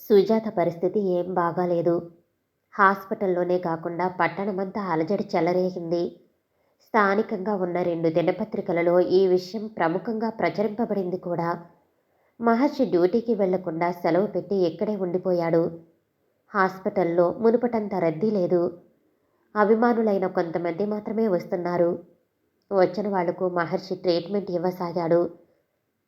సుజాత పరిస్థితి ఏం బాగాలేదు. హాస్పిటల్లోనే కాకుండా పట్టణమంతా అలజడి చెలరేగింది. స్థానికంగా ఉన్న 2 దినపత్రికలలో ఈ విషయం ప్రముఖంగా ప్రచురింపబడింది కూడా. మహర్షి డ్యూటీకి వెళ్లకుండా సెలవు పెట్టి ఇక్కడే ఉండిపోయాడు. హాస్పిటల్లో మునుపటంత రద్దీ లేదు. అభిమానులైన కొంతమంది మాత్రమే వస్తున్నారు. వచ్చిన వాళ్లకు మహర్షి ట్రీట్మెంట్ ఇవ్వసాగాడు.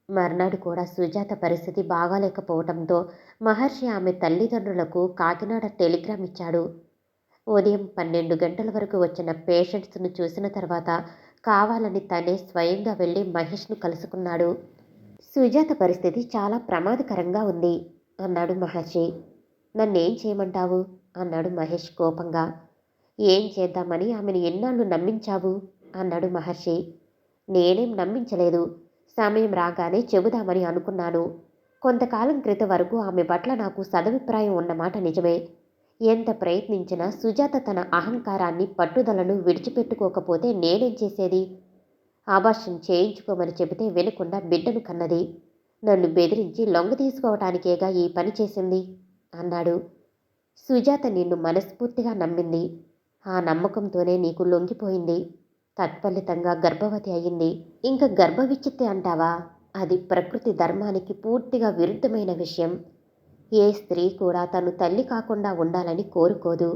మర్నాడు కూడా సుజాత పరిస్థితి బాగాలేకపోవడంతో మహర్షి ఆమె తల్లిదండ్రులకు కాకినాడ టెలిగ్రామ్ ఇచ్చాడు. ఉదయం 12 గంటల వరకు వచ్చిన పేషెంట్స్ను చూసిన తర్వాత కావాలని తనే స్వయంగా వెళ్ళి మహేష్ను కలుసుకున్నాడు. సుజాత పరిస్థితి చాలా ప్రమాదకరంగా ఉంది అన్నాడు మహర్షి. నన్నేం చేయమంటావు అన్నాడు మహేష్ కోపంగా. ఏం చేద్దామని ఆమెను ఎన్నాళ్ళు నమ్మించావు అన్నాడు మహర్షి. నేనేం నమ్మించలేదు. సమయం రాగానే చెబుదామని అనుకున్నాను. కొంతకాలం క్రితం వరకు ఆమె పట్ల నాకు సదభిప్రాయం ఉన్నమాట నిజమే. ఎంత ప్రయత్నించినా సుజాత తన అహంకారాన్ని పట్టుదలను విడిచిపెట్టుకోకపోతే నేనేం చేసేది? ఆభాష్యం చేయించుకోమని చెబితే వినకుండా బిడ్డను కన్నది. నన్ను బెదిరించి లొంగ తీసుకోవటానికేగా ఈ పని చేసింది అన్నాడు. సుజాత నిన్ను మనస్ఫూర్తిగా నమ్మింది. ఆ నమ్మకంతోనే నీకు లొంగిపోయింది. తత్ఫలితంగా గర్భవతి అయ్యింది. ఇంక గర్భవిచ్ఛిత్తి అంటావా? అది ప్రకృతి ధర్మానికి పూర్తిగా విరుద్ధమైన విషయం. ఏ స్త్రీ కూడా తను తల్లి కాకుండా ఉండాలని కోరుకోదు.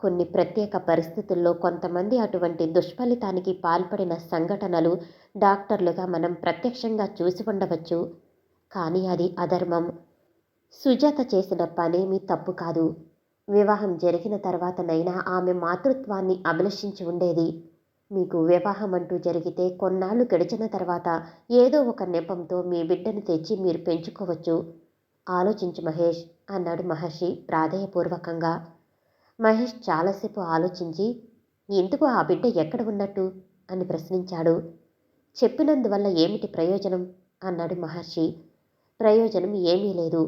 కొన్ని ప్రత్యేక పరిస్థితుల్లో కొంతమంది అటువంటి దుష్ఫలితానికి పాల్పడిన సంఘటనలు డాక్టర్లుగా మనం ప్రత్యక్షంగా చూసి ఉండవచ్చు. కానీ అది అధర్మం. సుజాత చేసిన పనేమీ తప్పు కాదు. వివాహం జరిగిన తర్వాతనైనా ఆమె మాతృత్వాన్ని అభిలషించి ఉండేది. మీకు వివాహం అంటూ జరిగితే కొన్నాళ్ళు గడిచిన తర్వాత ఏదో ఒక నెపంతో మీ బిడ్డను తెచ్చి మీరు పెంచుకోవచ్చు. ఆలోచించు మహేష్ అన్నాడు మహర్షి ప్రాధేయపూర్వకంగా. మహేష్ చాలాసేపు ఆలోచించి ఎందుకు ఆ బిడ్డ ఎక్కడ ఉన్నట్టు అని ప్రశ్నించాడు. చెప్పినందువల్ల ఏమిటి ప్రయోజనం అన్నాడు మహర్షి. ప్రయోజనం ఏమీ లేదు.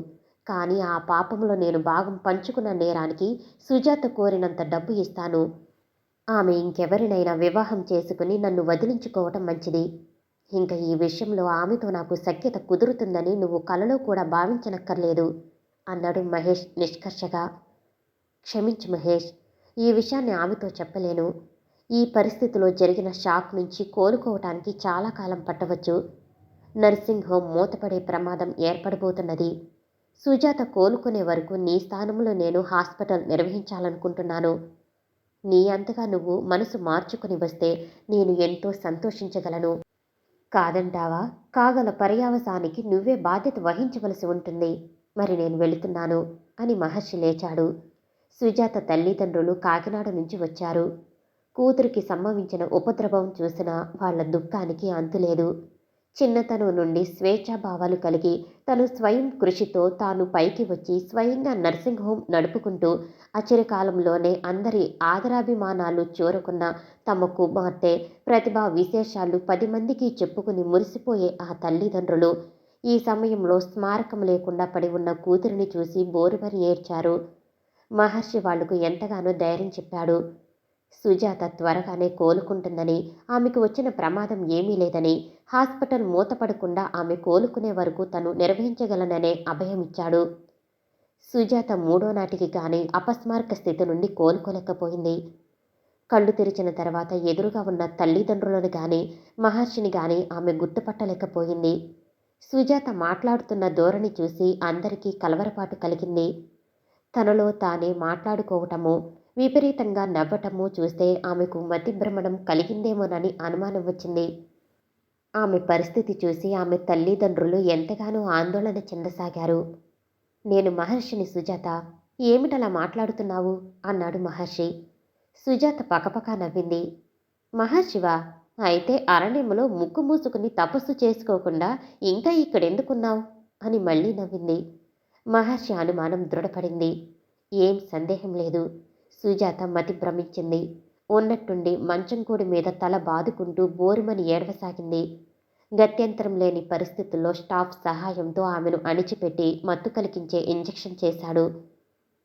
కానీ ఆ పాపంలో నేను భాగం పంచుకున్న నేరానికి సుజాత కోరినంత డబ్బు ఇస్తాను. ఆమె ఇంకెవరినైనా వివాహం చేసుకుని నన్ను వదిలించుకోవటం మంచిది. ఇంకా ఈ విషయంలో ఆమెతో నాకు సఖ్యత కుదురుతుందని నువ్వు కలలో కూడా భావించనక్కర్లేదు అన్నాడు మహేష్ నిష్కర్షగా. క్షమించు మహేష్, ఈ విషయాన్ని ఆమెతో చెప్పలేను. ఈ పరిస్థితిలో జరిగిన షాక్ నుంచి కోలుకోవటానికి చాలా కాలం పట్టవచ్చు. నర్సింగ్ హోమ్ మూతపడే ప్రమాదం ఏర్పడబోతున్నది. సుజాత కోలుకునే వరకు నీ స్థానంలో నేను హాస్పిటల్ నిర్వహించాలనుకుంటున్నాను. నీ అంతగా నువ్వు మనసు మార్చుకుని వస్తే నేను ఎంతో సంతోషించగలను. కాదంటావా? కాగల పర్యావసానికి నువ్వే బాధ్యత వహించవలసి ఉంటుంది. మరి నేను వెళుతున్నాను అని మహర్షి లేచాడు. సుజాత తల్లిదండ్రులు కాకినాడ నుంచి వచ్చారు. కూతురికి సంభవించిన ఉపద్రవం చూసిన వాళ్ల దుఃఖానికి అంతులేదు. చిన్నతనం నుండి స్వేచ్ఛాభావాలు కలిగి తను స్వయం కృషితో తాను పైకి వచ్చి స్వయంగా నర్సింగ్ హోమ్ నడుపుకుంటూ అచిరకాలంలోనే అందరి ఆదరాభిమానాలు చూరకున్న తమ కుమార్తె ప్రతిభా విశేషాలు 10 మందికి చెప్పుకుని మురిసిపోయే ఆ తల్లిదండ్రులు ఈ సమయంలో స్మారకం లేకుండా పడి ఉన్న కూతురిని చూసి బోరుమని ఏడ్చారు. మహర్షి వాళ్లకు ఎంతగానో ధైర్యం చెప్పాడు. సుజాత త్వరగానే కోలుకుంటుందని, ఆమెకు వచ్చిన ప్రమాదం ఏమీ లేదని, హాస్పిటల్ మూతపడకుండా ఆమె కోలుకునే వరకు తను నిర్వహించగలననే అభయమిచ్చాడు. సుజాత 3వ నాటికి కానీ అపస్మారక స్థితి నుండి కోలుకోలేకపోయింది. కళ్ళు తెరిచిన తర్వాత ఎదురుగా ఉన్న తల్లిదండ్రులను కానీ మహర్షిని కానీ ఆమె గుర్తుపట్టలేకపోయింది. సుజాత మాట్లాడుతున్న ధోరణి చూసి అందరికీ కలవరపాటు కలిగింది. తనలో తానే మాట్లాడుకోవటము, విపరీతంగా నవ్వటము చూస్తే ఆమెకు మతిభ్రమణం కలిగిందేమోనని అనుమానం వచ్చింది. ఆమె పరిస్థితి చూసి ఆమె తల్లిదండ్రులు ఎంతగానో ఆందోళన చెందసాగారు. నేను మహర్షిని సుజాత, ఏమిటలా మాట్లాడుతున్నావు అన్నాడు మహర్షి. సుజాత పకపకా నవ్వింది. మహర్షివా? అయితే అరణ్యంలో ముక్కు మూసుకుని తపస్సు చేసుకోకుండా ఇంకా ఇక్కడెందుకున్నావు అని మళ్ళీ నవ్వింది. మహర్షి అనుమానం దృఢపడింది. ఏం సందేహం లేదు. సుజాత మతి భ్రమించింది. ఉన్నట్టుండి మంచం కూడి మీద తల బాదుకుంటూ బోరుమని ఏడవసాగింది. గత్యంతరం లేని పరిస్థితుల్లో స్టాఫ్ సహాయంతో ఆమెను అణిచిపెట్టి మత్తు కలిగించే ఇంజెక్షన్ చేశాడు.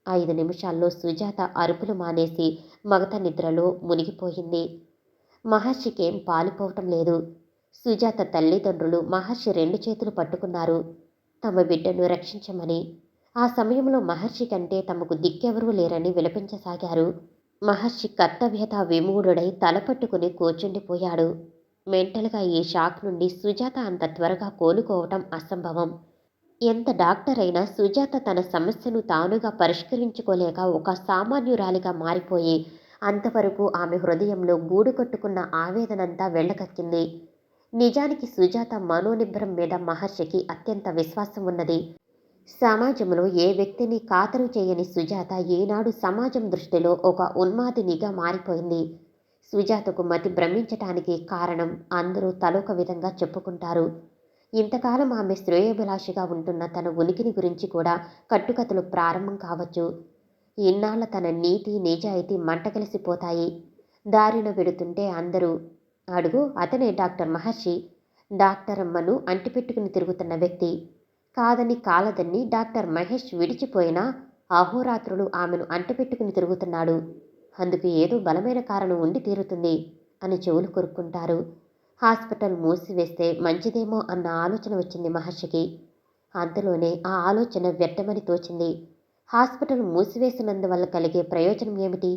5 నిమిషాల్లో సుజాత అరుపులు మానేసి మగత నిద్రలో మునిగిపోయింది. మహర్షికేం పాలుపోవటం లేదు. సుజాత తల్లిదండ్రులు మహర్షి 2 చేతులు పట్టుకున్నారు. తమ బిడ్డను రక్షించమని. ఆ సమయంలో మహర్షి కంటే తమకు దిక్కెవరూ లేరని విలపించసాగారు. మహర్షి కర్తవ్యత విమూఢుడై తలపట్టుకుని కూర్చుండిపోయాడు. మెంటల్‌గా ఈ షాక్ నుండి సుజాత అంత త్వరగా కోలుకోవటం అసంభవం. ఎంత డాక్టర్ అయినా సుజాత తన సమస్యను తానుగా పరిష్కరించుకోలేక ఒక సామాన్యురాలిగా మారిపోయి, అంతవరకు ఆమె హృదయంలో గూడు కట్టుకున్న ఆవేదనంతా వెళ్ళకక్కింది. నిజానికి సుజాత మనోనిబ్బరం మీద మహర్షికి అత్యంత విశ్వాసం ఉన్నది. సమాజంలో ఏ వ్యక్తిని ఖాతరు చేయని సుజాత ఈనాడు సమాజం దృష్టిలో ఒక ఉన్మాదినిగా మారిపోయింది. సుజాతకు మతి భ్రమించటానికి కారణం అందరూ తలొక విధంగా చెప్పుకుంటారు. ఇంతకాలం ఆమె శ్రేయోభిలాషిగా ఉంటున్న తన ఉనికిని గురించి కూడా కట్టుకథలు ప్రారంభం కావచ్చు. ఇన్నాళ్ల తన నీతి నిజాయితీ మంటగలిసిపోతాయి. దారిన వెడుతుంటే అందరూ, అడుగు అతనే డాక్టర్ మహర్షి, డాక్టరమ్మను అంటిపెట్టుకుని తిరుగుతున్న వ్యక్తి, కాదని కాలదన్ని డాక్టర్ మహేష్ విడిచిపోయినా అహోరాత్రులు ఆమెను అంటిపెట్టుకుని తిరుగుతున్నాడు, అందుకు ఏదో బలమైన కారణం ఉండి తీరుతుంది అని చెవులు కొరుక్కుంటారు. హాస్పిటల్ మూసివేస్తే మంచిదేమో అన్న ఆలోచన వచ్చింది మహర్షికి. అంతలోనే ఆ ఆలోచన వ్యర్థమని తోచింది. హాస్పిటల్ మూసివేసినందువల్ల కలిగే ప్రయోజనం ఏమిటి?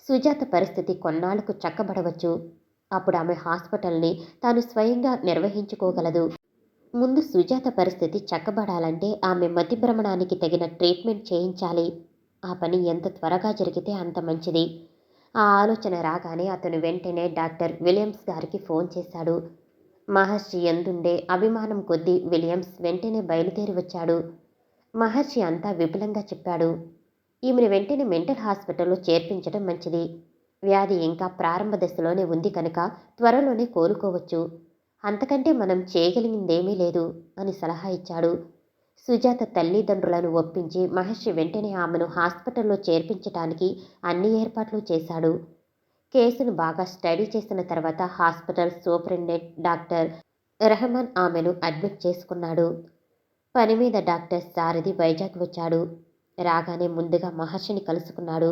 సుజాత పరిస్థితి కొన్నాళ్లకు చక్కబడవచ్చు. అప్పుడు ఆమె హాస్పిటల్ని తాను స్వయంగా నిర్వహించుకోగలదు. ముందు సుజాత పరిస్థితి చక్కబడాలంటే ఆమె మతిభ్రమణానికి తగిన ట్రీట్మెంట్ చేయించాలి. ఆ పని ఎంత త్వరగా జరిగితే అంత మంచిది. ఆ ఆలోచన రాగానే అతను వెంటనే డాక్టర్ విలియమ్స్ గారికి ఫోన్ చేశాడు. మహర్షి ఎందుండే అభిమానం కొద్దీ విలియమ్స్ వెంటనే బయలుదేరి వచ్చాడు. మహర్షి అంతా విపులంగా చెప్పాడు. ఈమెను వెంటనే మెంటల్ హాస్పిటల్లో చేర్పించడం మంచిది. వ్యాధి ఇంకా ప్రారంభ దశలోనే ఉంది కనుక త్వరలోనే కోలుకోవచ్చు. అంతకంటే మనం చేయగలిగిందేమీ లేదు అని సలహా ఇచ్చాడు. సుజాత తల్లిదండ్రులను ఒప్పించి మహర్షి వెంటనే ఆమెను హాస్పిటల్లో చేర్పించటానికి అన్ని ఏర్పాట్లు చేశాడు. కేసును బాగా స్టడీ చేసిన తర్వాత హాస్పిటల్ సూపరింటెండెంట్ డాక్టర్ రెహమాన్ ఆమెను అడ్మిట్ చేసుకున్నాడు. పని మీద డాక్టర్ సారథి వైజాగ్ వచ్చాడు. రాగానే ముందుగా మహర్షిని కలుసుకున్నాడు.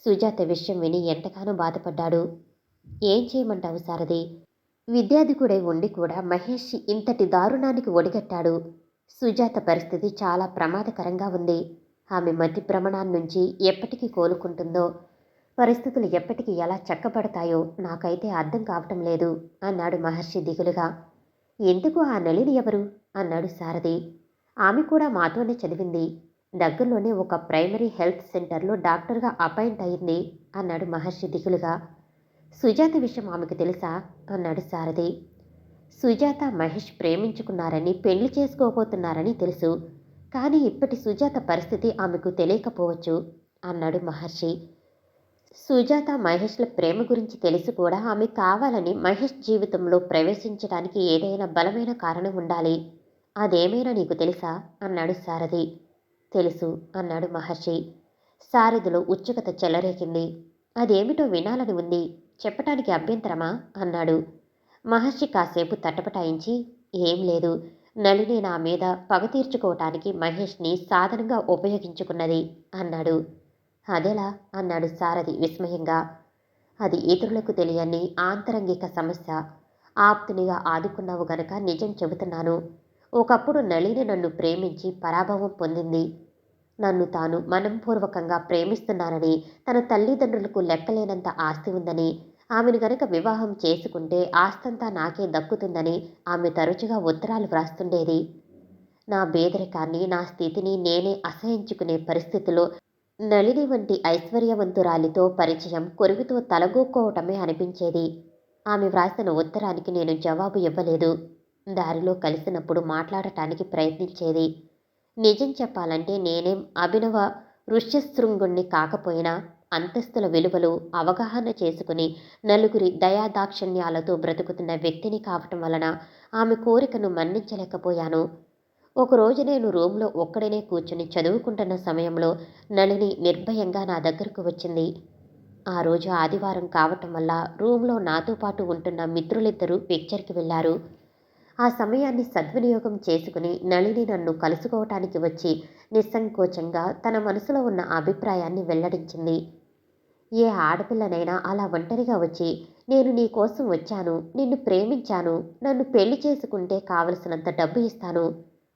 సుజాత విషయం విని ఎంతగానో బాధపడ్డాడు. ఏం చేయమంటావు సారథి? విద్యాధికుడై ఉండి కూడా మహేష్ ఇంతటి దారుణానికి ఒడిగట్టాడు. సుజాత పరిస్థితి చాలా ప్రమాదకరంగా ఉంది. ఆమె మతి భ్రమణాన్నించి ఎప్పటికీ కోలుకుంటుందో, పరిస్థితులు ఎప్పటికి ఎలా చక్కబడతాయో నాకైతే అర్థం కావటం లేదు అన్నాడు మహర్షి దిగులుగా. ఎందుకు ఆ నళిని ఎవరు? అన్నాడు సారథి. ఆమె కూడా మాతోనే చదివింది. దగ్గరలోనే ఒక ప్రైమరీ హెల్త్ సెంటర్లో డాక్టర్గా అపాయింట్ అయింది అన్నాడు మహర్షి దిగులుగా. సుజాత విషయం ఆమెకు తెలుసా? అన్నాడు సారథి. సుజాత మహేష్ ప్రేమించుకున్నారని పెళ్లి చేసుకోబోతున్నారని తెలుసు. కానీ ఇప్పటి సుజాత పరిస్థితి ఆమెకు తెలియకపోవచ్చు అన్నాడు మహర్షి. సుజాత మహేష్ల ప్రేమ గురించి తెలిసి కూడా ఆమె కావాలని మహేష్ జీవితంలో ప్రవేశించడానికి ఏదైనా బలమైన కారణం ఉండాలి. అదేమైనా నీకు తెలుసా? అన్నాడు సారథి. తెలుసు అన్నాడు మహర్షి. సారథిలో ఉత్సుకత చెలరేగింది. అదేమిటో వినాలని ఉంది, చెప్పటానికి అభ్యంతరమా? అన్నాడు. మహర్షి కాసేపు తటపటాయించి, ఏం లేదు, నళిని నా మీద పగ తీర్చుకోవటానికి మహేష్ని సాధనంగా ఉపయోగించుకున్నది అన్నాడు. అదెలా? అన్నాడు సారథి విస్మయంగా. అది ఇతరులకు తెలియని ఆంతరంగిక సమస్య. ఆప్తునిగా ఆదుకున్నావు గనక నిజం చెబుతున్నాను. ఒకప్పుడు నళిని నన్ను ప్రేమించి పరాభవం పొందింది. నన్ను తాను మనఃపూర్వకంగా ప్రేమిస్తున్నానని, తన తల్లిదండ్రులకు లెక్కలేనంత ఆస్తి ఉందని, ఆమెను గనక వివాహం చేసుకుంటే ఆస్తంతా నాకే దక్కుతుందని ఆమె తరచుగా ఉత్తరాలు వ్రాస్తుండేది. నా పేదరికాన్ని, నా స్థితిని నేనే అసహించుకునే పరిస్థితిలో నళిని వంటి ఐశ్వర్యవంతురాలితో పరిచయం కొరుకుతో తలగొక్కోవటమే అనిపించేది. ఆమె వ్రాసిన ఉత్తరానికి నేను జవాబు ఇవ్వలేదు. దారిలో కలిసినప్పుడు మాట్లాడటానికి ప్రయత్నించేది. నిజం చెప్పాలంటే నేనేం అభినవ ఋష్యశృంగుణ్ణి కాకపోయినా అంతస్తుల విలువలు అవగాహన చేసుకుని నలుగురి దయాదాక్షిణ్యాలతో బ్రతుకుతున్న వ్యక్తిని కావటం వలన ఆమె కోరికను మన్నించలేకపోయాను. ఒకరోజు నేను రూమ్లో ఒక్కడనే కూర్చుని చదువుకుంటున్న సమయంలో నళిని నిర్భయంగా నా దగ్గరకు వచ్చింది. ఆ రోజు ఆదివారం కావటం వల్ల రూమ్లో నాతో పాటు ఉంటున్న మిత్రులిద్దరూ పిక్చర్కి వెళ్ళారు. ఆ సమయాన్ని సద్వినియోగం చేసుకుని నళిని నన్ను కలుసుకోవటానికి వచ్చి నిస్సంకోచంగా తన మనసులో ఉన్న అభిప్రాయాన్ని వెల్లడించింది. ఏ ఆడపిల్లనైనా అలా ఒంటరిగా వచ్చి, నేను నీ కోసం వచ్చాను, నిన్ను ప్రేమించాను, నన్ను పెళ్లి చేసుకుంటే కావలసినంత డబ్బు ఇస్తాను,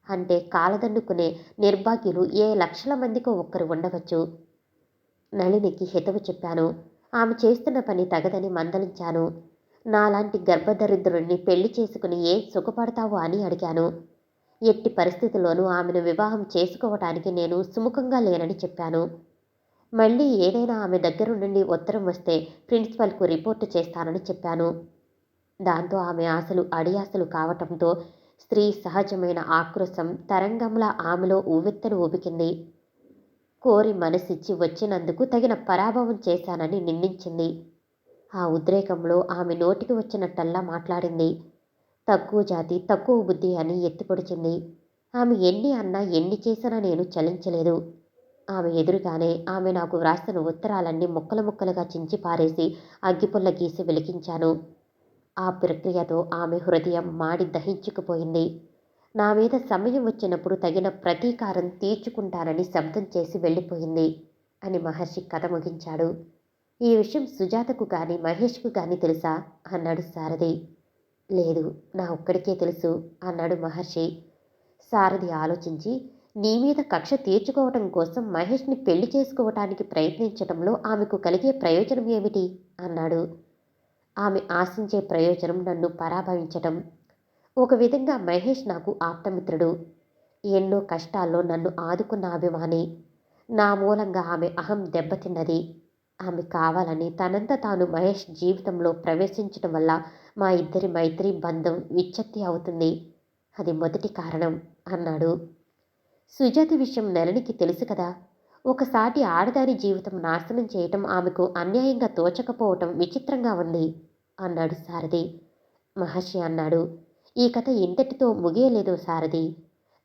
అంటే కాలదన్నుకునే నిర్భాగ్యులు ఏ లక్షల మందికో ఒక్కరు ఉండవచ్చు. నళినికి హితవు చెప్పాను. ఆమె చేస్తున్న పని తగదని మందలించాను. నాలాంటి గర్భదరిద్రుడిని పెళ్లి చేసుకుని ఏం సుఖపడతావు అని అడిగాను. ఎట్టి పరిస్థితుల్లోనూ ఆమెను వివాహం చేసుకోవటానికి నేను సుముఖంగా లేనని చెప్పాను. మళ్ళీ ఏదైనా ఆమె దగ్గర నుండి ఉత్తరం వస్తే ప్రిన్సిపల్కు రిపోర్టు చేస్తానని చెప్పాను. దాంతో ఆమె ఆశలు అడియాసలు కావటంతో స్త్రీ సహజమైన ఆక్రోశం తరంగంలా ఆమెలో ఉవ్వెత్తను ఊబికింది. కోరి మనసిచ్చి వచ్చినందుకు తగిన పరాభవం చేశానని నిందించింది. ఆ ఉద్రేకంలో ఆమె నోటికి వచ్చినట్టల్లా మాట్లాడింది. తక్కువ జాతి, తక్కువ బుద్ధి అని ఎత్తిపొడిచింది. ఆమె ఎన్ని అన్నా ఎన్ని చేసినా నేను చలించలేదు. ఆమె ఎదురుగానే ఆమె నాకు వ్రాసిన ఉత్తరాలన్నీ ముక్కలు ముక్కలుగా చించి పారేసి అగ్గిపుల్ల గీసి వెలిగించాను. ఆ ప్రక్రియతో ఆమె హృదయం మాడి దహించుకుపోయింది. నా మీద సమయం వచ్చినప్పుడు తగిన ప్రతీకారం తీర్చుకుంటానని శబ్దం చేసి వెళ్ళిపోయింది అని మహర్షి కథ ముగించాడు. ఈ విషయం సుజాతకు కానీ మహేష్కు కానీ తెలుసా అన్నాడు సారథి. లేదు, నా ఒక్కడికే తెలుసు అన్నాడు మహర్షి. సారథి ఆలోచించి, నీ మీద కక్ష తీర్చుకోవటం కోసం మహేష్ని పెళ్లి చేసుకోవటానికి ప్రయత్నించటంలో ఆమెకు కలిగే ప్రయోజనం ఏమిటి అన్నాడు. ఆమె ఆశించే ప్రయోజనం నన్ను పరాభవించటం. ఒక విధంగా మహేష్ నాకు ఆప్తమిత్రుడు. ఎన్నో కష్టాల్లో నన్ను ఆదుకున్న అభిమాని. నా మూలంగా ఆమె అహం దెబ్బతిన్నది. ఆమె కావాలని తనంత తాను మహేష్ జీవితంలో ప్రవేశించటం వల్ల మా ఇద్దరి మైత్రి బంధం విచ్ఛత్తి అవుతుంది. అది మొదటి కారణం అన్నాడు. సుజాత విషయం నళినికి తెలుసు కదా. ఒకసాటి ఆడదాని జీవితం నాశనం చేయటం ఆమెకు అన్యాయంగా తోచకపోవటం విచిత్రంగా ఉంది అన్నాడు సారథి. మహర్షి అన్నాడు, ఈ కథ ఇంతటితో ముగియలేదు సారథి.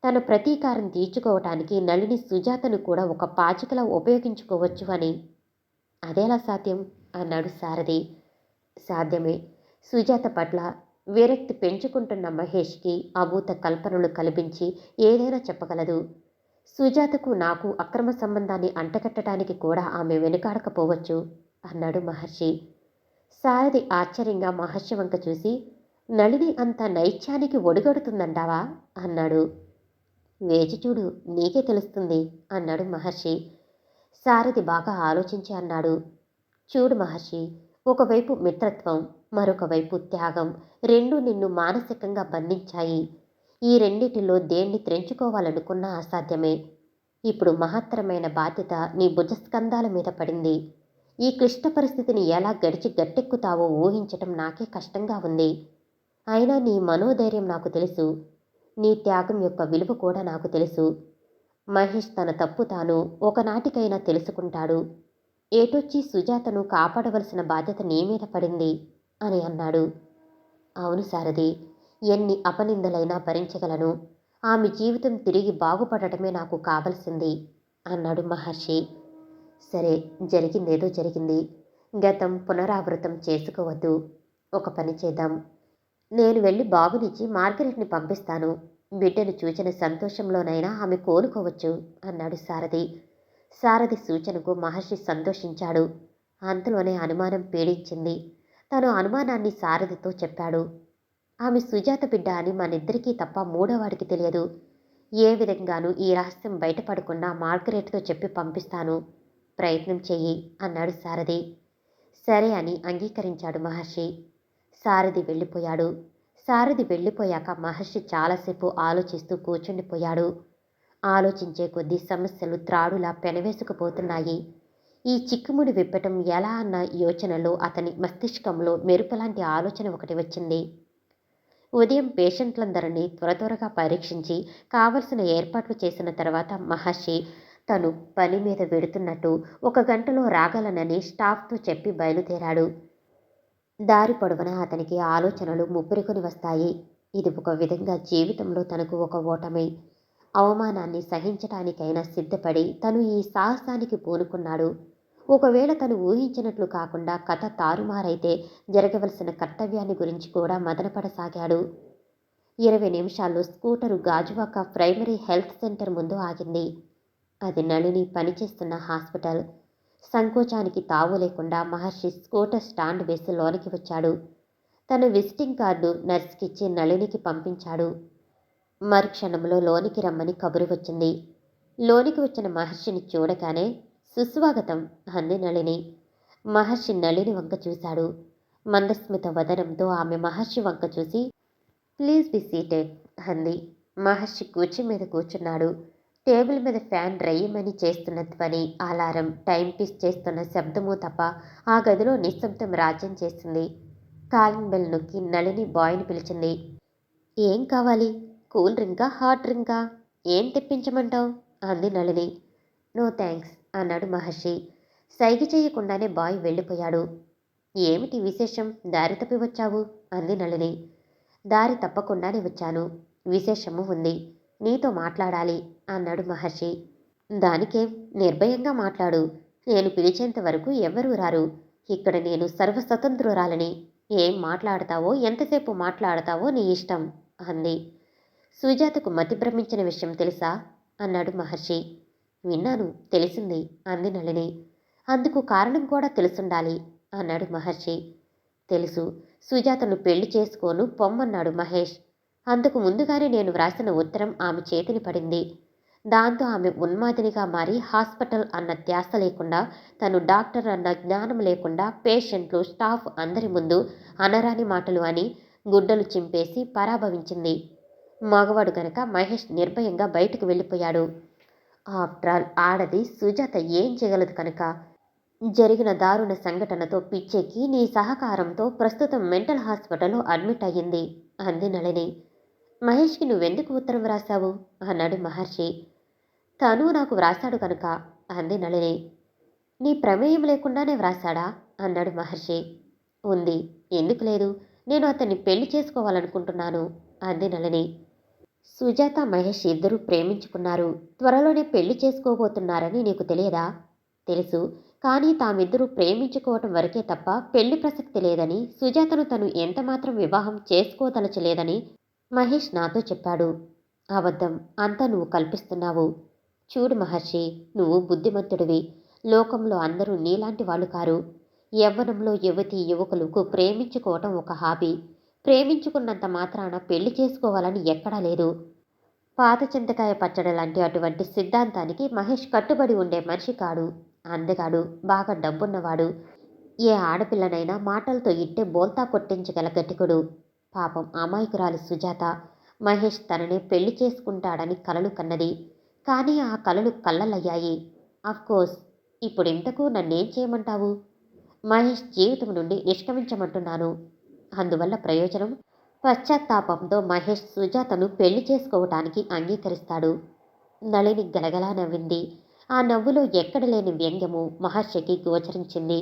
తన ప్రతీకారం తీర్చుకోవటానికి నళిని సుజాతను కూడా ఒక పాచికలా ఉపయోగించుకోవచ్చు అని. అదెలా సాధ్యం అన్నాడు సారథి. సాధ్యమే. సుజాత పట్ల విరక్తి పెంచుకుంటున్న మహేష్కి అభూత కల్పనలు కల్పించి ఏదైనా చెప్పగలదు. సుజాతకు నాకు అక్రమ సంబంధాన్ని అంటకట్టడానికి కూడా ఆమె వెనుకాడకపోవచ్చు అన్నాడు మహర్షి. సారథి ఆశ్చర్యంగా మహర్షి వంక చూసి, నళిని అంత నైత్యానికి ఒడిగడుతుందంటావా అన్నాడు. వేచి చూడు, నీకే తెలుస్తుంది అన్నాడు మహర్షి. సారథి బాగా ఆలోచించి అన్నాడు, చూడు మహర్షి, ఒకవైపు మిత్రత్వం, మరొక వైపు త్యాగం రెండూ నిన్ను మానసికంగా బంధించాయి. ఈ రెండిటిలో దేన్ని త్రెంచుకోవాలనుకున్నా అసాధ్యమే. ఇప్పుడు మహత్తరమైన బాధ్యత నీ భుజస్కంధాల మీద పడింది. ఈ క్లిష్ట పరిస్థితిని ఎలా గడిచి గట్టెక్కుతావో ఊహించటం నాకే కష్టంగా ఉంది. అయినా నీ మనోధైర్యం నాకు తెలుసు. నీ త్యాగం యొక్క విలువ కూడా నాకు తెలుసు. మహేష్ తన తప్పు తాను ఒకనాటికైనా తెలుసుకుంటాడు. ఏటొచ్చి సుజాతను కాపాడవలసిన బాధ్యత నీ మీద పడింది అని అన్నాడు. అవును సారథి, ఎన్ని అపనిందలైనా భరించగలను. ఆమె జీవితం తిరిగి బాగుపడటమే నాకు కావలసింది అన్నాడు మహర్షి. సరే, జరిగిందేదో జరిగింది. గతం పునరావృతం చేసుకోవద్దు. ఒక పని చేద్దాం. నేను వెళ్ళి బాబునిచ్చి మార్గరెట్ని పంపిస్తాను. బిడ్డను చూచిన సంతోషంలోనైనా ఆమె కోలుకోవచ్చు అన్నాడు సారథి. సారథి సూచనకు మహర్షి సంతోషించాడు. అంతలోనే అనుమానం పీడించింది. తను అనుమానాన్ని సారథితో చెప్పాడు. ఆమె సుజాత బిడ్డ అని మనిద్దరికీ తప్ప మూడోవాడికి తెలియదు. ఏ విధంగానూ ఈ రహస్యం బయటపడకుండా మార్గరెట్తో చెప్పి పంపిస్తాను. ప్రయత్నం చెయ్యి అన్నాడు సారథి. సరే అని అంగీకరించాడు మహర్షి. సారథి వెళ్ళిపోయాడు. సారథి వెళ్ళిపోయాక మహర్షి చాలాసేపు ఆలోచిస్తూ కూర్చుండిపోయాడు. ఆలోచించే కొద్దీ సమస్యలు త్రాడులా పెనవేసుకుపోతున్నాయి. ఈ చిక్కుముడి విప్పటం ఎలా అన్న యోచనలో అతని మస్తిష్కంలో మెరుపులాంటి ఆలోచన ఒకటి వచ్చింది. ఉదయం పేషెంట్లందరినీ త్వరగా పరీక్షించి కావలసిన ఏర్పాట్లు చేసిన తర్వాత మహర్షి తను పని మీద వెడుతున్నట్టు 1 గంటలో రాగలనని స్టాఫ్తో చెప్పి బయలుదేరాడు. దారి పొడవునా అతనికి ఆలోచనలు ముప్పురుకొని వస్తాయి. ఇది ఒక విధంగా జీవితంలో తనకు ఒక ఓటమి. అవమానాన్ని సహించటానికైనా సిద్ధపడి తను ఈ సాహసానికి పూనుకున్నాడు. ఒకవేళ తను ఊహించినట్లు కాకుండా కథ తారుమారైతే జరగవలసిన కర్తవ్యాన్ని గురించి కూడా మదనపడసాగాడు. 20 నిమిషాల్లో scooter Gajuwaka primary health centre ముందు ఆగింది. అది నళిని పనిచేస్తున్న హాస్పిటల్. సంకోచానికి తావు లేకుండా మహర్షి స్కూటర్ స్టాండ్ వేసి లోనికి వచ్చాడు. తన విజిటింగ్ కార్డు నర్స్కిచ్చి నళినికి పంపించాడు. మరుక్షణంలో లోనికి రమ్మని కబురు వచ్చింది. లోనికి వచ్చిన మహర్షిని చూడగానే సుస్వాగతం అంది నళిని. మహర్షి నళిని వంక చూశాడు. మందస్మిత వదనంతో ఆమె మహర్షి వంక చూసి ప్లీజ్ బి సీటెడ్ అంది. మహర్షి కుర్చీ మీద కూర్చున్నాడు. టేబుల్ మీద ఫ్యాన్ రయ్యమని చేస్తున్న ధ్వని, అలారం, టైం పీస్ చేస్తున్న శబ్దము తప్ప ఆ గదిలో నిశ్శబ్దం రాజ్యం చేసింది. కాలింగ్ బెల్ నొక్కి నళిని బాయ్ని పిలిచింది. ఏం కావాలి? కూల్ డ్రింకా, హాట్ డ్రింకా? ఏం తెప్పించమంటావు అంది నళిని. నో థ్యాంక్స్ అన్నాడు మహర్షి. సైగ చేయకుండానే బాయ్ వెళ్ళిపోయాడు. ఏమిటి విశేషం? దారి తప్పి వచ్చావు అంది నళిని. దారి తప్పకుండానే వచ్చాను. విశేషము ఉంది. నీతో మాట్లాడాలి అన్నాడు మహర్షి. దానికేం, నిర్భయంగా మాట్లాడు. నేను పిలిచేంత వరకు ఎవ్వరూ రారు. ఇక్కడ నేను సర్వస్వతంత్రురాలని. ఏం మాట్లాడతావో, ఎంతసేపు మాట్లాడతావో నీ ఇష్టం అంది. సుజాతకు మతి భ్రమించిన విషయం తెలుసా అన్నాడు మహర్షి. విన్నాను, తెలిసింది అంది నళిని. అందుకు కారణం కూడా తెలుసుండాలి అన్నాడు మహర్షి. తెలుసు. సుజాతను పెళ్లి చేసుకోను పొమ్మన్నాడు మహేష్. అంతకు ముందుగానే నేను వ్రాసిన ఉత్తరం ఆమె చేతిని పడింది. దాంతో ఆమె ఉన్మాదినిగా మారి హాస్పిటల్ అన్న ధ్యాస లేకుండా, తను డాక్టర్ అన్న జ్ఞానం లేకుండా పేషెంట్లు, స్టాఫ్ అందరి ముందు అనరాని మాటలు అని గుడ్డలు చింపేసి పరాభవించింది. మగవాడు గనక మహేష్ నిర్భయంగా బయటకు వెళ్ళిపోయాడు. ఆఫ్టర్ ఆల్ ఆడది సుజాత ఏం చేయగలదు కనుక. జరిగిన దారుణ సంఘటనతో పిచ్చెక్కి నీ సహకారంతో ప్రస్తుతం మెంటల్ హాస్పిటల్లో అడ్మిట్ అయ్యింది అంది నళిని. మహేష్కి నువ్వెందుకు ఉత్తరం వ్రాసావు అన్నాడు మహర్షి. తను నాకు వ్రాసాడు కనుక అంది నళిని. నీ ప్రమేయం లేకుండానే వ్రాసాడా అన్నాడు మహర్షి. ఉంది. ఎందుకు లేదు? నేను అతన్ని పెళ్లి చేసుకోవాలనుకుంటున్నాను అంది నళిని. సుజాత, మహేష్ ఇద్దరూ ప్రేమించుకున్నారు. త్వరలోనే పెళ్లి చేసుకోబోతున్నారని నీకు తెలియదా? తెలుసు. కానీ తామిద్దరూ ప్రేమించుకోవటం వరకే తప్ప పెళ్లి ప్రసక్తి లేదని, సుజాతను తను ఎంతమాత్రం వివాహం చేసుకోదలచలేదని మహేష్ నాతో చెప్పాడు. అబద్ధం. అంతా నువ్వు కల్పిస్తున్నావు. చూడు మహర్షి, నువ్వు బుద్ధిమంతుడివి. లోకంలో అందరూ నీలాంటి వాళ్ళు కారు. యవ్వనంలో యువతీ యువకులకు ప్రేమించుకోవటం ఒక హాబీ. ప్రేమించుకున్నంత మాత్రాన పెళ్లి చేసుకోవాలని ఎక్కడా లేదు. పాత చింతకాయ పచ్చడి లాంటి అటువంటి సిద్ధాంతానికి మహేష్ కట్టుబడి ఉండే మనిషి కాడు. అందగాడు, బాగా డబ్బున్నవాడు. ఏ ఆడపిల్లనైనా మాటలతో ఇట్టే బోల్తా కొట్టించగల గట్టికుడు. పాపం అమాయకురాలు సుజాత. మహేష్ తననే పెళ్లి చేసుకుంటాడని కలలు కన్నది. కానీ ఆ కలలు కళ్ళలయ్యాయి. అఫ్కోర్స్. ఇప్పుడింతకు నన్నేం చేయమంటావు? మహేష్ జీవితం నుండి నిష్క్రమించమంటున్నాను. అందువల్ల ప్రయోజనం? పశ్చాత్తాపంతో మహేష్ సుజాతను పెళ్లి చేసుకోవటానికి అంగీకరిస్తాడు. నళిని గలగలా నవ్వింది. ఆ నవ్వులో ఎక్కడలేని వ్యంగ్యము మహర్షికి గోచరించింది.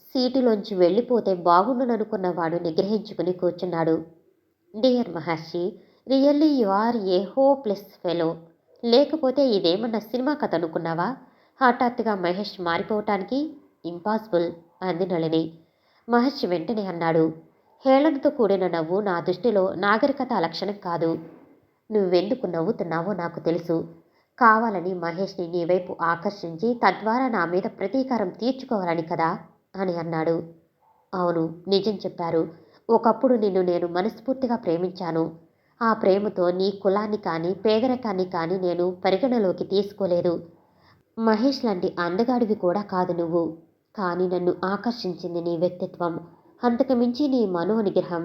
సీటులోంచి వెళ్ళిపోతే బాగుండుననుకున్నవాడు నిగ్రహించుకుని కూర్చున్నాడు. Dear Maharshi, really you are a hopeless fellow. లేకపోతే ఇదేమన్నా సినిమా కథ అనుకున్నావా? హఠాత్తుగా మహేష్ మారిపోవటానికి? ఇంపాసిబుల్ అంది నళిని. మహర్షి వెంటనే అన్నాడు. హేళనతో కూడిన నవ్వు నా దృష్టిలో నాగరికత లక్షణం కాదు. నువ్వెందుకు నవ్వుతున్నావో నాకు తెలుసు. కావాలని మహేష్ని నీ వైపు ఆకర్షించి తద్వారా నా మీద ప్రతీకారం తీర్చుకోవాలని కదా అని అన్నాడు. అవును, నిజం చెప్పారు. ఒకప్పుడు నిన్ను నేను మనస్ఫూర్తిగా ప్రేమించాను. ఆ ప్రేమతో నీ కులాన్ని కానీ పేదరికాన్ని కానీ నేను పరిగణలోకి తీసుకోలేదు. మహేష్ లాంటి అందగాడివి కూడా కాదు నువ్వు. కానీ నన్ను ఆకర్షించింది నీ వ్యక్తిత్వం. అంతకు మించి నీ మనోనిగ్రహం.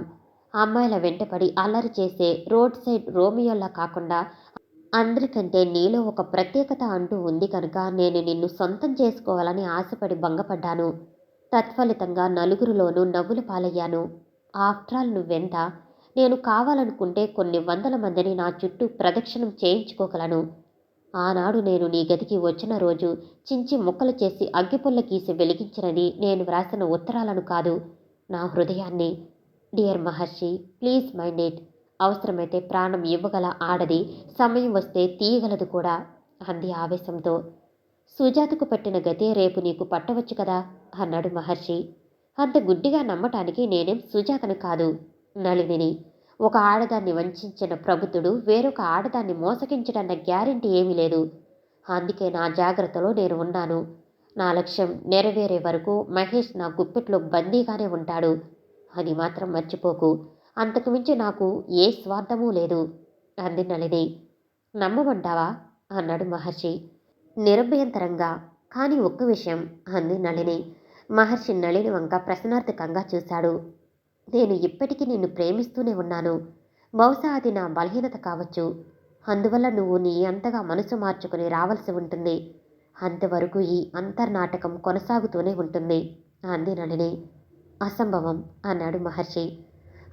అమ్మాయిల వెంటపడి అల్లరి చేసే రోడ్ సైడ్ రోమియోలా కాకుండా అందరికంటే నీలో ఒక ప్రత్యేకత అంటూ ఉంది కనుక నేను నిన్ను సొంతం చేసుకోవాలని ఆశపడి భంగపడ్డాను. తత్ఫలితంగా నలుగురిలోనూ నవ్వుల పాలయ్యాను. ఆఫ్టర్ ఆల్ నువ్వెంత? నేను కావాలనుకుంటే కొన్ని వందల మందిని నా చుట్టూ ప్రదక్షిణం చేయించుకోగలను. ఆనాడు నేను నీ గదికి వచ్చిన రోజు చించి ముక్కలు చేసి అగ్గిపుల్ల గీసి వెలిగించినది నేను వ్రాసిన ఉత్తరాలను కాదు, నా హృదయాన్ని. Dear Maharshi, please mind it. అవసరమైతే ప్రాణం ఇవ్వగల ఆడది సమయం వస్తే తీయగలదు కూడా అంది ఆవేశంతో. సుజాతకు పట్టిన గతే రేపు నీకు పట్టవచ్చు కదా అన్నాడు మహర్షి. అంత గుడ్డిగా నమ్మటానికి నేనేం సుజాతను కాదు, నళినిని. ఒక ఆడదాన్ని వంచిన ప్రబుద్ధుడు వేరొక ఆడదాన్ని మోసగించడన్న గ్యారెంటీ ఏమీ లేదు. అందుకే నా జాగ్రత్తలో నేను ఉన్నాను. నా లక్ష్యం నెరవేరే వరకు మహేష్ నా గుప్పెట్లో బందీగానే ఉంటాడు. అది మాత్రం మర్చిపోకు. అంతకుమించి నాకు ఏ స్వార్థమూ లేదు. అంది నళిని. నమ్మమంటావా అన్నాడు మహర్షి నిరభ్యంతరంగా. కానీ ఒక్క విషయం అంది నళిని. మహర్షి నళిని వంక ప్రశ్నార్థకంగా చూశాడు. నేను ఇప్పటికీ నిన్ను ప్రేమిస్తూనే ఉన్నాను. బహుశా అది నా బలహీనత కావచ్చు. అందువల్ల నువ్వు నీ అంతగా మనసు మార్చుకుని రావాల్సి ఉంటుంది. అంతవరకు ఈ అంతర్నాటకం కొనసాగుతూనే ఉంటుంది అంది నళిని. అసంభవం అన్నాడు మహర్షి.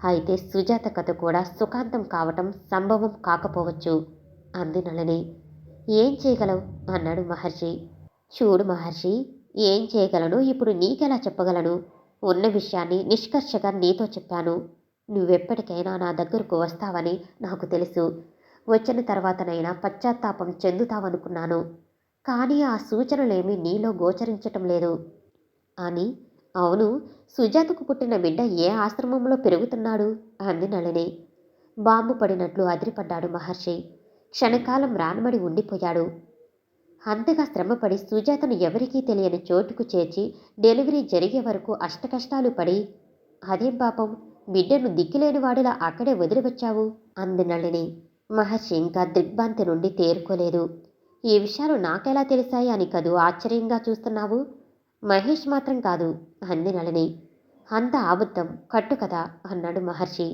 అయితే సుజాత కథ కూడా సుఖాంతం కావటం సంభవం కాకపోవచ్చు అంది నళిని. ఏం చేయగలవు అన్నాడు మహర్షి. చూడు మహర్షి, ఏం చేయగలను ఇప్పుడు నీకెలా చెప్పగలను? ఉన్న విషయాన్ని నిష్కర్షగా నీతో చెప్పాను. నువ్వెప్పటికైనా నా దగ్గరకు వస్తావని నాకు తెలుసు. వచ్చిన తర్వాతనైనా పశ్చాత్తాపం చెందుతావనుకున్నాను. కానీ ఆ సూచనలేమీ నీలో గోచరించటం లేదు అని. అవును, సుజాతకు పుట్టిన బిడ్డ ఏ ఆశ్రమంలో పెరుగుతున్నాడు అంది నళిని. బాంబు పడినట్లు అదిరిపడ్డాడు మహర్షి. క్షణకాలం రానబడి ఉండిపోయాడు. అంతగా శ్రమపడి సుజాతను ఎవరికీ తెలియని చోటుకు చేర్చి డెలివరీ జరిగే వరకు అష్టకష్టాలు పడి అదేం పాపం, బిడ్డను దిక్కులేని వాడిలా అక్కడే వదిలివచ్చావు అంది నళిని. మహర్షి ఇంకా దిగ్భ్రాంతి నుండి తేరుకోలేదు. ఈ విషయాలు నాకెలా తెలిసాయి అని కదూ ఆశ్చర్యంగా చూస్తున్నావు? మహేష్ మాత్రం కాదు అంది నళిని. అంత అబద్ధం కట్టుకథ అన్నాడు మహర్షి.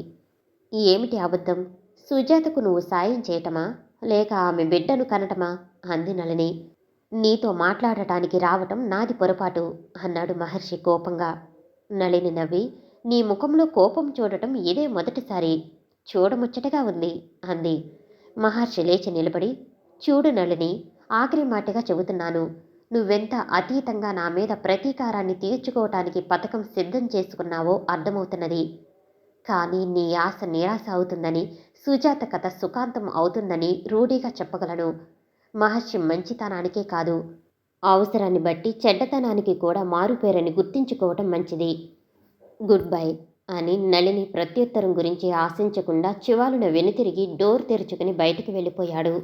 ఏమిటి అబద్ధం? సుజాతకు నువ్వు సాయం చేయటమా, లేక ఆమె బిడ్డను కనటమా అంది నళిని. నీతో మాట్లాడటానికి రావటం నాది పొరపాటు అన్నాడు మహర్షి కోపంగా. నళిని నవ్వి, నీ ముఖంలో కోపం చూడటం ఇదే మొదటిసారి. చూడముచ్చటగా ఉంది అంది. మహర్షి లేచి నిలబడి, చూడు నళిని, ఆఖరి మాటగా చెబుతున్నాను. నువ్వెంత అతీతంగా నా మీద ప్రతీకారాన్ని తీర్చుకోవటానికి పథకం సిద్ధం చేసుకున్నావో అర్థమవుతున్నది. కానీ నీ ఆశ నిరాశ అవుతుందని, సుజాత కథ సుఖాంతం అవుతుందని రూఢీగా చెప్పగలను. మహర్షి మంచితనానికే కాదు, అవసరాన్ని బట్టి చెడ్డతనానికి కూడా మారుపేరని గుర్తించుకోవటం మంచిది. గుడ్ బై అని నళిని ప్రత్యుత్తరం గురించి ఆశించకుండా చివాలున వెనుతిరిగి డోర్ తెరుచుకుని బయటికి వెళ్ళిపోయాడు.